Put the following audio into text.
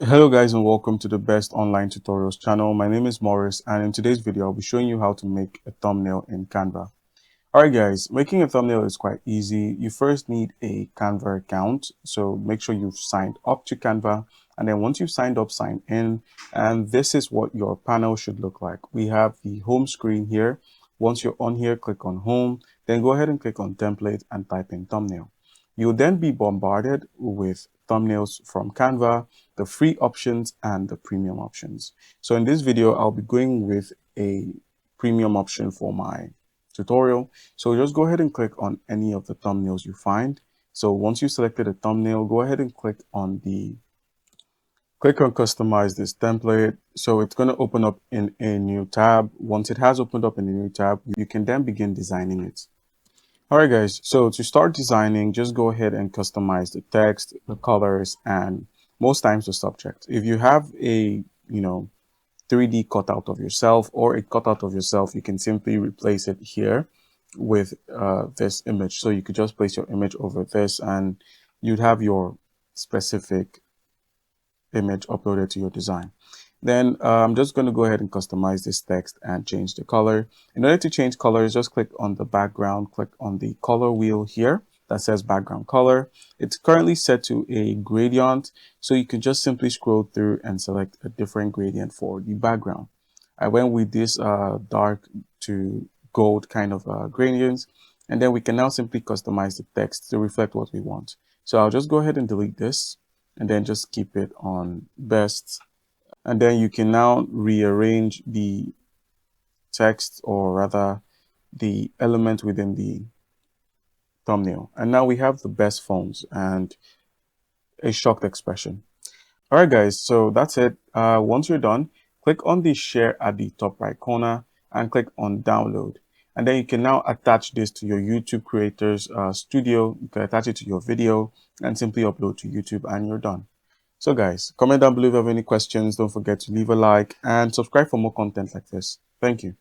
Hello guys and welcome to the best online tutorials channel. My name is Morris and in today's video I'll be showing you how to make a thumbnail in Canva. Alright guys, making a thumbnail is quite easy. You first need a Canva account, so make sure you've signed up to Canva, and then once you've signed up, sign in, and this is what your panel should look like. We have the home screen here. Once you're on here, click on home, then go ahead and click on template and type in thumbnail. You'll then be bombarded with thumbnails from Canva, the free options and the premium options. So in this video, I'll be going with a premium option for my tutorial. So just go ahead and click on any of the thumbnails you find. So once you selected a thumbnail, go ahead and click on customize this template. So it's going to open up in a new tab. Once it has opened up in a new tab, you can then begin designing it. All right, guys. So to start designing, just go ahead and customize the text, the colors, and most times the subject. If you have a, 3D cutout of yourself or a cutout of yourself, you can simply replace it here with this image. So you could just place your image over this and you'd have your specific image uploaded to your design. Then I'm just going to go ahead and customize this text and change the color. In order to change colors, just click on the background, click on the color wheel here that says background color. It's currently set to a gradient, so you can just simply scroll through and select a different gradient for the background. I went with this dark to gold kind of gradients, and then we can now simply customize the text to reflect what we want. So I'll just go ahead and delete this and then just keep it on best. And then you can now rearrange the text, or rather the element within the thumbnail. And now we have the best fonts and a shocked expression. All right, guys, so that's it. Once you're done, click on the share at the top right corner and click on download. And then you can now attach this to your YouTube Creators Studio. You can attach it to your video and simply upload to YouTube and you're done. So guys, comment down below if you have any questions. Don't forget to leave a like and subscribe for more content like this. Thank you.